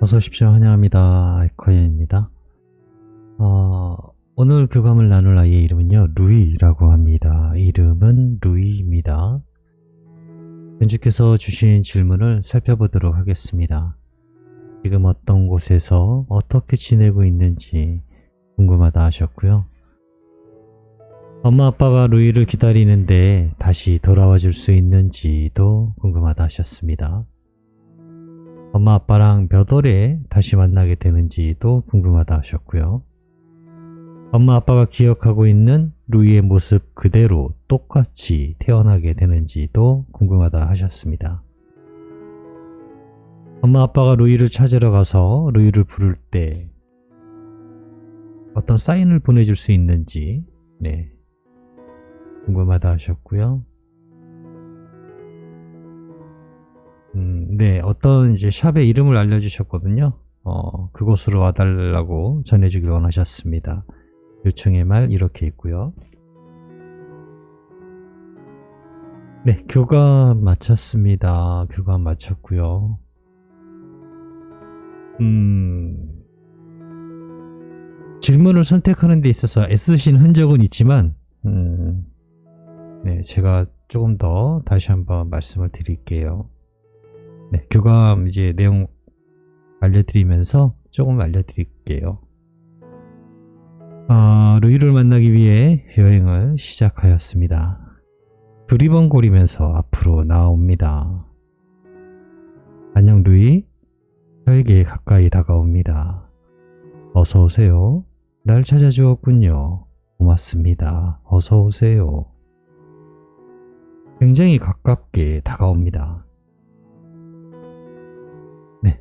어서 오십시오. 환영합니다. 아이커연입니다. 오늘 교감을 나눌 아이의 이름은요, 루이라고 합니다. 이름은 루이입니다. 연주께서 주신 질문을 살펴보도록 하겠습니다. 지금 어떤 곳에서 어떻게 지내고 있는지 궁금하다 하셨고요. 엄마 아빠가 루이를 기다리는데 다시 돌아와 줄 수 있는지도 궁금하다 하셨습니다. 엄마 아빠랑 몇 월에 다시 만나게 되는지도 궁금하다 하셨고요. 엄마 아빠가 기억하고 있는 루이의 모습 그대로 똑같이 태어나게 되는지도 궁금하다 하셨습니다. 엄마 아빠가 루이를 찾으러 가서 루이를 부를 때 어떤 사인을 보내줄 수 있는지 궁금하다 하셨고요. 어떤 이제 샵의 이름을 알려주셨거든요. 그곳으로 와달라고 전해주길 원하셨습니다. 요청의 말 이렇게 있고요. 네, 교감 마쳤습니다. 교감 마쳤고요. 질문을 선택하는 데 있어서 애쓰신 흔적은 있지만 제가 조금 더 다시 한번 말씀을 드릴게요. 교감 이제 내용 알려드리면서 조금 알려드릴게요. 루이를 만나기 위해 여행을 시작하였습니다. 두리번거리면서 앞으로 나옵니다. 안녕 루이, 저에게 가까이 다가옵니다. 어서 오세요. 날 찾아주었군요. 고맙습니다. 어서 오세요. 굉장히 가깝게 다가옵니다.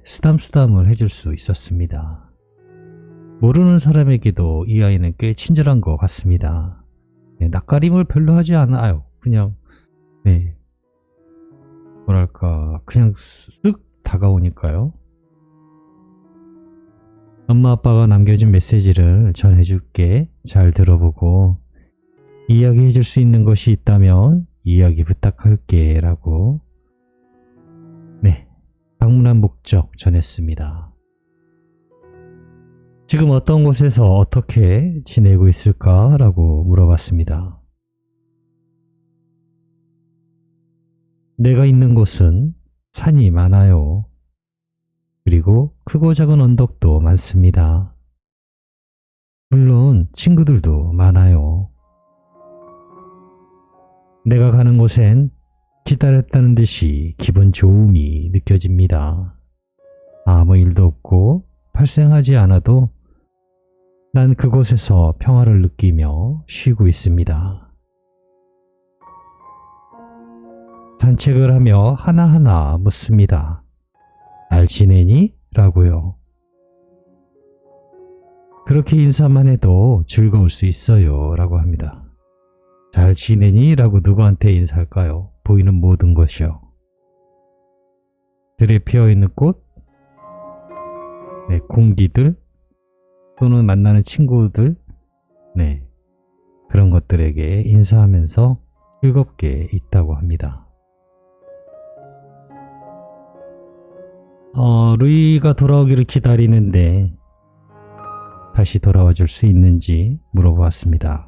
쓰담쓰담을 해줄 수 있었습니다. 모르는 사람에게도 이 아이는 꽤 친절한 것 같습니다. 낯가림을 별로 하지 않아요. 그냥 그냥 쓱 다가오니까요. 엄마 아빠가 남겨준 메시지를 전해줄게. 잘 들어보고 이야기해줄 수 있는 것이 있다면 이야기 부탁할게 라고 방문한 목적 전했습니다. 지금 어떤 곳에서 어떻게 지내고 있을까? 라고 물어봤습니다. 내가 있는 곳은 산이 많아요. 그리고 크고 작은 언덕도 많습니다. 물론 친구들도 많아요. 내가 가는 곳엔 기다렸다는 듯이 기분 좋음이 느껴집니다. 아무 일도 없고 발생하지 않아도 난 그곳에서 평화를 느끼며 쉬고 있습니다. 산책을 하며 하나하나 묻습니다. 잘 지내니? 라고요. 그렇게 인사만 해도 즐거울 수 있어요. 라고 합니다. 잘 지내니? 라고 누구한테 인사할까요? 보이는 모든 것이요. 들에 피어있는 꽃, 공기들, 또는 만나는 친구들, 그런 것들에게 인사하면서 즐겁게 있다고 합니다. 루이가 돌아오기를 기다리는데 다시 돌아와 줄 수 있는지 물어보았습니다.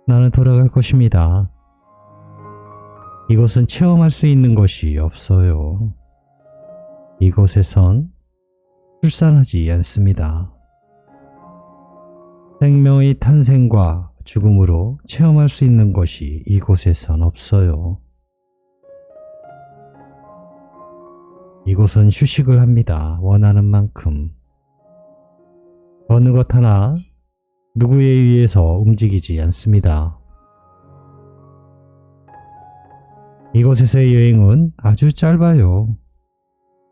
나는 돌아갈 것입니다. 이곳은 체험할 수 있는 것이 없어요. 이곳에선 출산하지 않습니다. 생명의 탄생과 죽음으로 체험할 수 있는 것이 이곳에선 없어요. 이곳은 휴식을 합니다. 원하는 만큼. 어느 것 하나 누구에 의해서 움직이지 않습니다. 이곳에서의 여행은 아주 짧아요.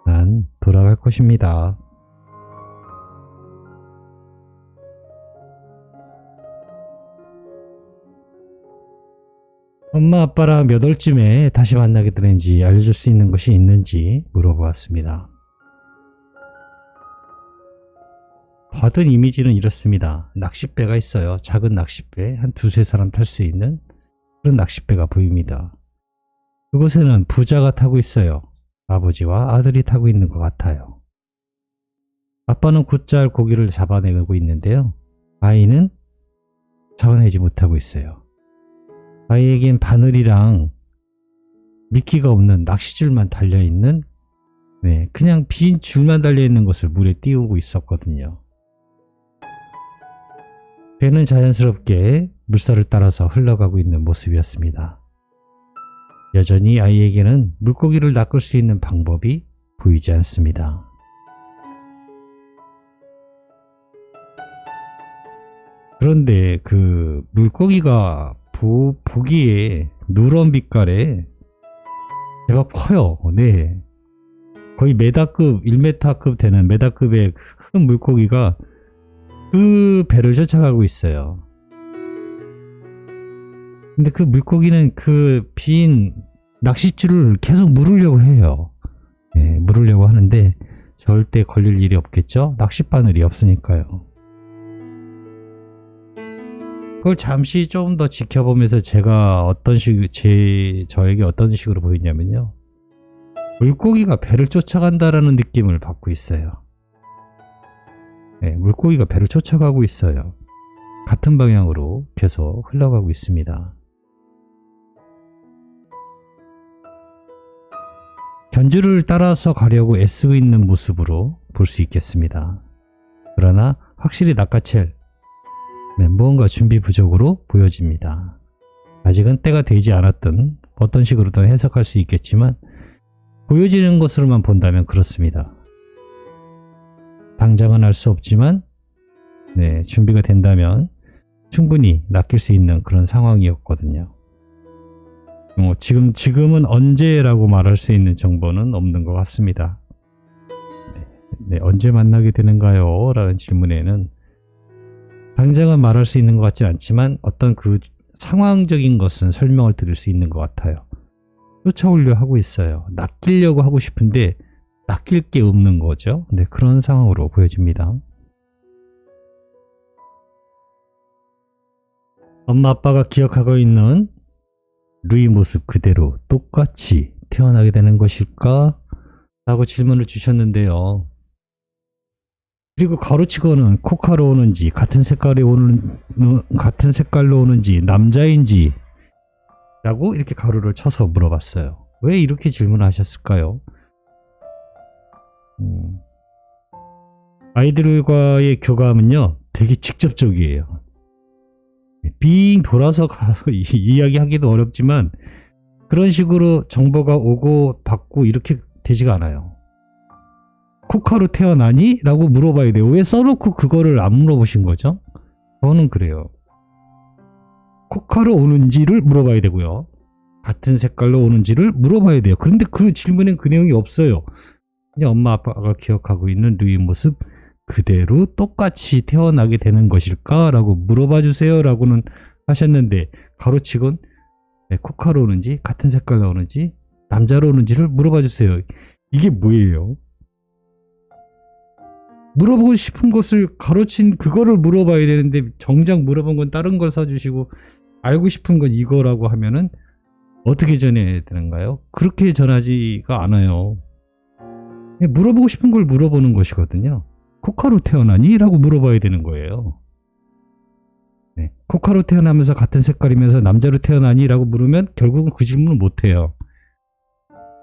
난 돌아갈 것입니다. 엄마 아빠랑 몇 월쯤에 다시 만나게 되는지 알려줄 수 있는 것이 있는지 물어보았습니다. 받은 이미지는 이렇습니다. 낚싯배가 있어요. 작은 낚싯배, 한 두세 사람 탈 수 있는 그런 낚싯배가 보입니다. 그곳에는 부자가 타고 있어요. 아버지와 아들이 타고 있는 것 같아요. 아빠는 곧잘 고기를 잡아내고 있는데요. 아이는 잡아내지 못하고 있어요. 아이에겐 바늘이랑 미끼가 없는 낚시줄만 달려있는 그냥 빈 줄만 달려있는 것을 물에 띄우고 있었거든요. 배는 자연스럽게 물살을 따라서 흘러가고 있는 모습이었습니다. 여전히 아이에게는 물고기를 낚을 수 있는 방법이 보이지 않습니다. 그런데 그 물고기가 보기에 누런 빛깔에 제법 커요. 네. 거의 메다급, 1m급 되는 메다급의 큰 물고기가 그 배를 쫓아가고 있어요. 근데 그 물고기는 그 빈 낚싯줄을 계속 물으려고 해요. 네, 물으려고 하는데 절대 걸릴 일이 없겠죠? 낚싯바늘이 없으니까요. 그걸 잠시 좀 더 지켜보면서 제가 저에게 어떤 식으로 보이냐면요. 물고기가 배를 쫓아간다라는 느낌을 받고 있어요. 네, 물고기가 배를 쫓아가고 있어요. 같은 방향으로 계속 흘러가고 있습니다. 견주를 따라서 가려고 애쓰고 있는 모습으로 볼 수 있겠습니다. 그러나 확실히 낚아챌 무언가 준비 부족으로 보여집니다. 아직은 때가 되지 않았든 어떤 식으로든 해석할 수 있겠지만 보여지는 것으로만 본다면 그렇습니다. 당장은 알 수 없지만 준비가 된다면 충분히 낚일 수 있는 그런 상황이었거든요. 지금은 언제라고 말할 수 있는 정보는 없는 것 같습니다. 언제 만나게 되는가요? 라는 질문에는 당장은 말할 수 있는 것 같지 않지만 어떤 그 상황적인 것은 설명을 드릴 수 있는 것 같아요. 쫓아오려 하고 있어요. 낚이려고 하고 싶은데 낚일 게 없는 거죠. 그런 상황으로 보여집니다. 엄마 아빠가 기억하고 있는 루이 모습 그대로 똑같이 태어나게 되는 것일까? 라고 질문을 주셨는데요. 그리고 가로치고는 코카로 오는지 같은 색깔로 오는지 남자인지 라고 이렇게 가로를 쳐서 물어봤어요. 왜 이렇게 질문하셨을까요? 아이들과의 교감은요 되게 직접적이에요. 빙 돌아서 이야기하기도 어렵지만 그런 식으로 정보가 오고 받고 이렇게 되지가 않아요. 코카로 태어나니? 라고 물어봐야 돼요. 왜 써놓고 그거를 안 물어보신 거죠? 저는 그래요. 코카로 오는지를 물어봐야 되고요. 같은 색깔로 오는지를 물어봐야 돼요. 그런데 그 질문엔 그 내용이 없어요. 그냥 엄마 아빠가 기억하고 있는 루이 모습 그대로 똑같이 태어나게 되는 것일까? 라고 물어봐 주세요. 라고는 하셨는데 가로치곤 코카로 오는지 같은 색깔로 오는지 남자로 오는지를 물어봐 주세요. 이게 뭐예요? 물어보고 싶은 것을 가로친 그거를 물어봐야 되는데 정작 물어본 건 다른 걸 써주시고 알고 싶은 건 이거라고 하면은 어떻게 전해야 되는가요? 그렇게 전하지가 않아요. 물어보고 싶은 걸 물어보는 것이거든요. 코카로 태어나니? 라고 물어봐야 되는 거예요. 코카로 태어나면서 같은 색깔이면서 남자로 태어나니? 라고 물으면 결국은 그 질문을 못해요.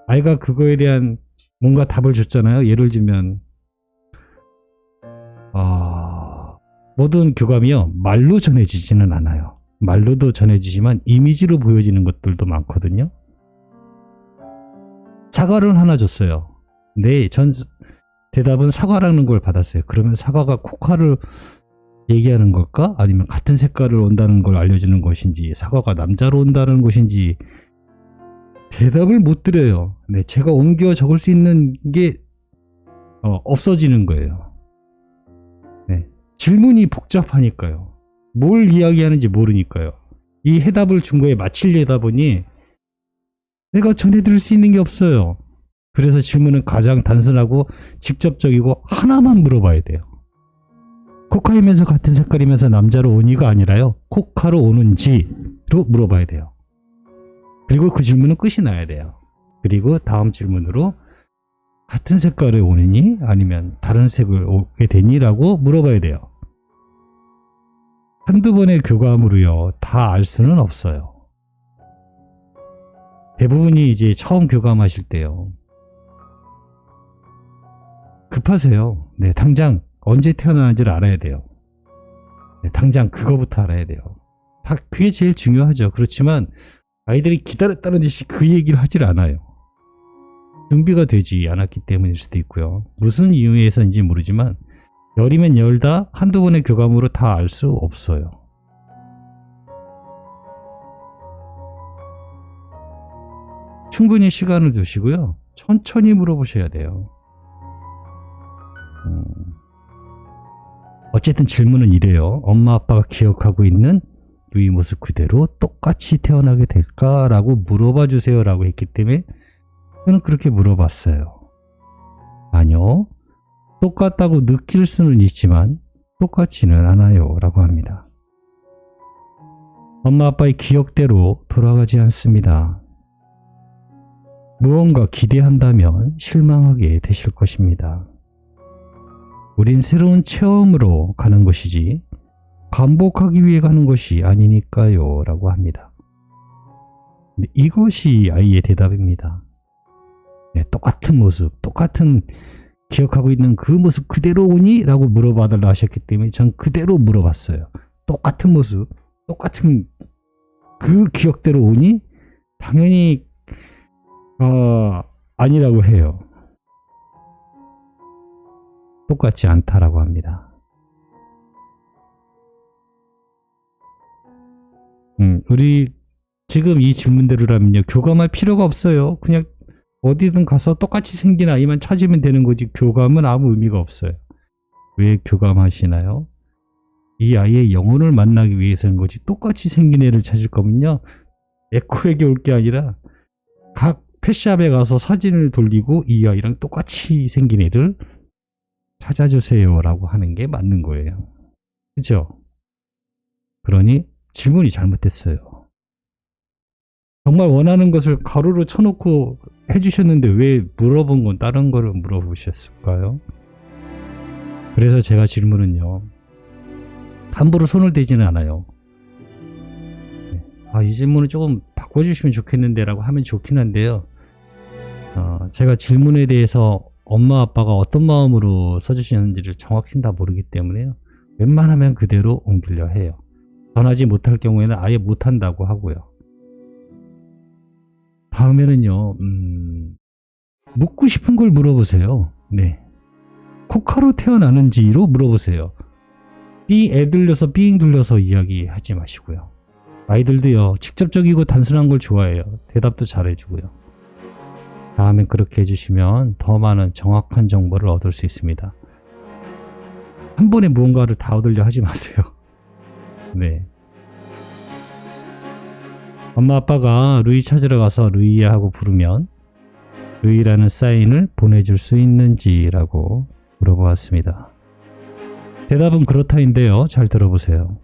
아이가 그거에 대한 뭔가 답을 줬잖아요. 예를 들면 모든 교감이요 말로 전해지지는 않아요. 말로도 전해지지만 이미지로 보여지는 것들도 많거든요. 사과를 하나 줬어요. 전 대답은 사과라는 걸 받았어요. 그러면 사과가 코카를 얘기하는 걸까? 아니면 같은 색깔을 온다는 걸 알려주는 것인지 사과가 남자로 온다는 것인지 대답을 못 드려요. 제가 옮겨 적을 수 있는 게 없어지는 거예요. 질문이 복잡하니까요. 뭘 이야기하는지 모르니까요. 이 해답을 준 거에 맞추려다 보니 내가 전해드릴 수 있는 게 없어요. 그래서 질문은 가장 단순하고 직접적이고 하나만 물어봐야 돼요. 코카이면서 같은 색깔이면서 남자로 오니가 아니라요. 코카로 오는지로 물어봐야 돼요. 그리고 그 질문은 끝이 나야 돼요. 그리고 다음 질문으로 같은 색깔을 오느니 아니면 다른 색을 오게 되니? 라고 물어봐야 돼요. 한두 번의 교감으로요 다 알 수는 없어요. 대부분이 이제 처음 교감하실 때요 급하세요. 네, 당장 언제 태어나는지를 알아야 돼요. 네, 당장 그거부터 알아야 돼요. 그게 제일 중요하죠. 그렇지만 아이들이 기다렸다는 듯이 그 얘기를 하질 않아요. 준비가 되지 않았기 때문일 수도 있고요. 무슨 이유에서인지 모르지만 열이면 열다 한두 번의 교감으로 다 알 수 없어요. 충분히 시간을 두시고요. 천천히 물어보셔야 돼요. 어쨌든 질문은 이래요. 엄마 아빠가 기억하고 있는 루이 모습 그대로 똑같이 태어나게 될까? 라고 물어봐 주세요 라고 했기 때문에 저는 그렇게 물어봤어요. 아니요. 똑같다고 느낄 수는 있지만 똑같지는 않아요 라고 합니다. 엄마 아빠의 기억대로 돌아가지 않습니다. 무언가 기대한다면 실망하게 되실 것입니다. 우린 새로운 체험으로 가는 것이지 반복하기 위해 가는 것이 아니니까요 라고 합니다. 근데 이것이 아이의 대답입니다. 네, 똑같은 모습, 똑같은 기억하고 있는 그 모습 그대로 오니? 라고 물어봐달라 하셨기 때문에 전 그대로 물어봤어요. 똑같은 모습, 똑같은 그 기억대로 오니? 당연히 아니라고 해요. 똑같지 않다라고 합니다. 우리 지금 이 질문대로라면요 교감할 필요가 없어요. 그냥 어디든 가서 똑같이 생긴 아이만 찾으면 되는 거지 교감은 아무 의미가 없어요. 왜 교감하시나요? 이 아이의 영혼을 만나기 위해서인 거지 똑같이 생긴 애를 찾을 거면요 에코에게 올 게 아니라 각 펫샵에 가서 사진을 돌리고 이 아이랑 똑같이 생긴 애를 찾아주세요 라고 하는 게 맞는 거예요. 그죠? 그러니 질문이 잘못됐어요. 정말 원하는 것을 가로로 쳐놓고 해주셨는데 왜 물어본 건 다른 거를 물어보셨을까요? 그래서 제가 질문은요 함부로 손을 대지는 않아요. 이 질문을 조금 바꿔주시면 좋겠는데 라고 하면 좋긴 한데요 제가 질문에 대해서 엄마 아빠가 어떤 마음으로 써주시는지를 정확히 다 모르기 때문에요 웬만하면 그대로 옮기려 해요. 전하지 못할 경우에는 아예 못한다고 하고요. 다음에는요 묻고 싶은 걸 물어보세요. 네, 코카로 태어나는지로 물어보세요. 애 들려서 삥 둘려서 이야기하지 마시고요. 아이들도요 직접적이고 단순한 걸 좋아해요. 대답도 잘해주고요. 다음엔 그렇게 해주시면 더 많은 정확한 정보를 얻을 수 있습니다. 한 번에 무언가를 다 얻으려 하지 마세요. 네. 엄마 아빠가 루이 찾으러 가서 루이야 하고 부르면 루이라는 사인을 보내줄 수 있는지라고 물어보았습니다. 대답은 그렇다인데요. 잘 들어보세요.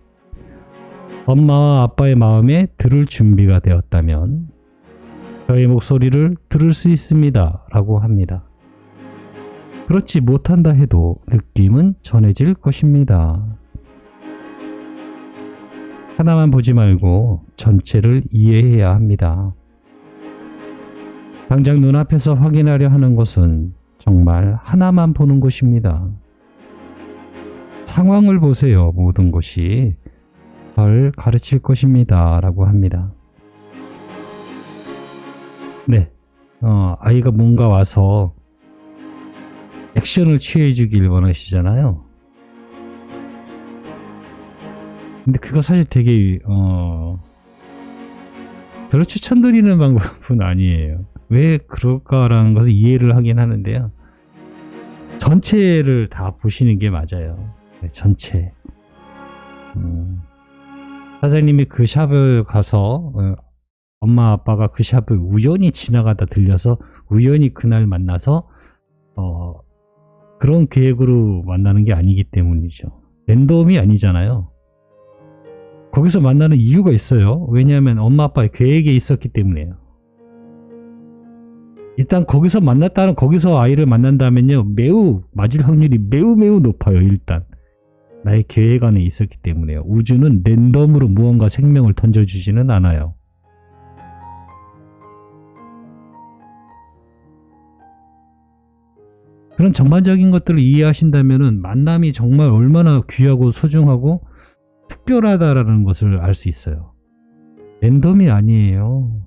엄마와 아빠의 마음에 들을 준비가 되었다면 저의 목소리를 들을 수 있습니다. 라고 합니다. 그렇지 못한다 해도 느낌은 전해질 것입니다. 하나만 보지 말고 전체를 이해해야 합니다. 당장 눈앞에서 확인하려 하는 것은 정말 하나만 보는 것입니다. 상황을 보세요. 모든 것이 덜 가르칠 것입니다. 라고 합니다. 네, 아이가 뭔가 와서 액션을 취해 주길 원하시잖아요. 근데 그거 사실 되게 별로 추천드리는 방법은 아니에요. 왜 그럴까라는 것을 이해를 하긴 하는데요. 전체를 다 보시는 게 맞아요. 네, 전체. 사장님이 그 샵을 가서 엄마 아빠가 그 샵을 우연히 지나가다 들려서 우연히 그날 만나서 그런 계획으로 만나는 게 아니기 때문이죠. 랜덤이 아니잖아요. 거기서 만나는 이유가 있어요. 왜냐하면 엄마 아빠의 계획에 있었기 때문이에요. 일단 거기서 만났다는 거기서 아이를 만난다면요 매우 맞을 확률이 매우 높아요. 일단 나의 계획 안에 있었기 때문에요. 우주는 랜덤으로 무언가 생명을 던져주지는 않아요. 그런 전반적인 것들을 이해하신다면은 만남이 정말 얼마나 귀하고 소중하고 특별하다라는 것을 알 수 있어요. 랜덤이 아니에요.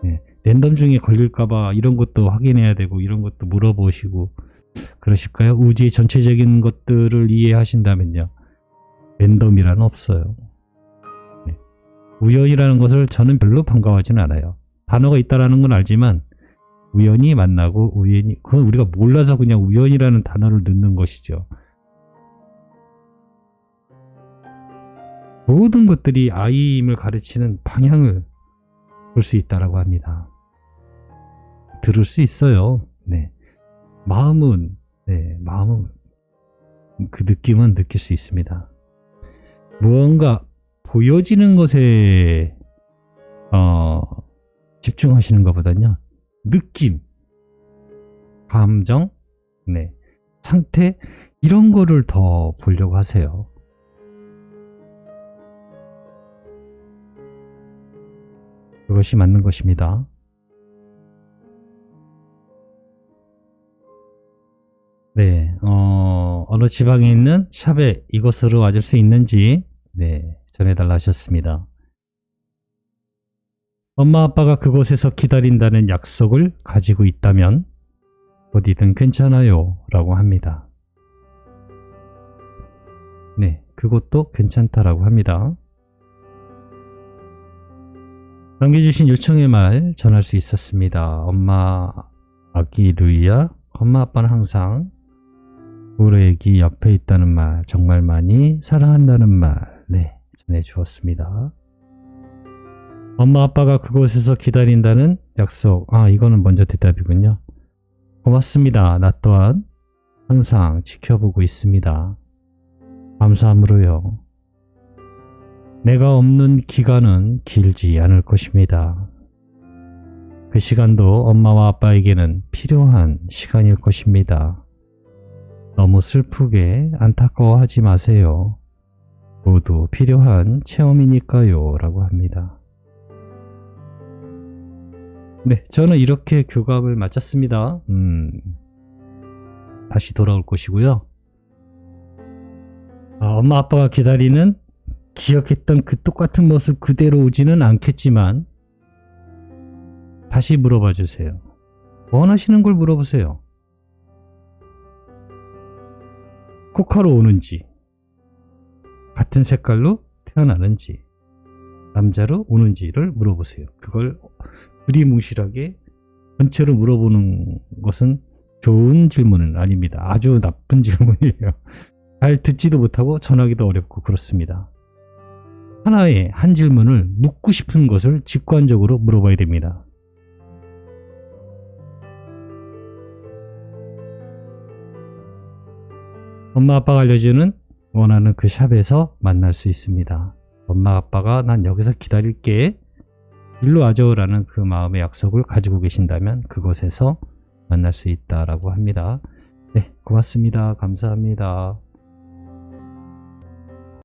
네, 랜덤 중에 걸릴까봐 이런 것도 확인해야 되고 이런 것도 물어보시고 그러실까요? 우주의 전체적인 것들을 이해하신다면요. 랜덤이란 없어요. 네. 우연이라는 것을 저는 별로 반가워하지는 않아요. 단어가 있다라는 건 알지만 우연히 만나고 우연히 그건 우리가 몰라서 그냥 우연이라는 단어를 넣는 것이죠. 모든 것들이 아이임을 가르치는 방향을 볼 수 있다라고 합니다. 들을 수 있어요. 네. 마음은 그 느낌은 느낄 수 있습니다. 무언가 보여지는 것에 집중하시는 것보다는요. 느낌, 감정, 네, 상태 이런 거를 더 보려고 하세요. 그것이 맞는 것입니다. 네, 어느 지방에 있는 샵에 이것으로 와줄 수 있는지 네, 전해달라 하셨습니다. 엄마 아빠가 그곳에서 기다린다는 약속을 가지고 있다면 어디든 괜찮아요 라고 합니다. 네, 그것도 괜찮다라고 합니다. 남겨주신 요청의 말 전할 수 있었습니다. 엄마 아기 루이야, 엄마 아빠는 항상 우리 애기 옆에 있다는 말, 정말 많이 사랑한다는 말, 네, 전해주었습니다. 엄마 아빠가 그곳에서 기다린다는 약속, 이거는 먼저 대답이군요. 고맙습니다. 나 또한 항상 지켜보고 있습니다. 감사함으로요. 내가 없는 기간은 길지 않을 것입니다. 그 시간도 엄마와 아빠에게는 필요한 시간일 것입니다. 너무 슬프게 안타까워하지 마세요. 모두 필요한 체험이니까요 라고 합니다. 네, 저는 이렇게 교감을 마쳤습니다. 다시 돌아올 것이고요. 엄마 아빠가 기다리는 기억했던 그 똑같은 모습 그대로 오지는 않겠지만 다시 물어봐 주세요. 원하시는 걸 물어보세요. 코카로 오는지, 같은 색깔로 태어나는지, 남자로 오는지를 물어보세요. 그걸 두리뭉실하게 전체로 물어보는 것은 좋은 질문은 아닙니다. 아주 나쁜 질문이에요. 잘 듣지도 못하고 전하기도 어렵고 그렇습니다. 하나의 한 질문을 묻고 싶은 것을 직관적으로 물어봐야 됩니다. 엄마 아빠가 알려주는 원하는 그 샵에서 만날 수 있습니다. 엄마 아빠가 난 여기서 기다릴게, 일로 와줘 라는 그 마음의 약속을 가지고 계신다면 그곳에서 만날 수 있다라고 합니다. 네, 고맙습니다. 감사합니다.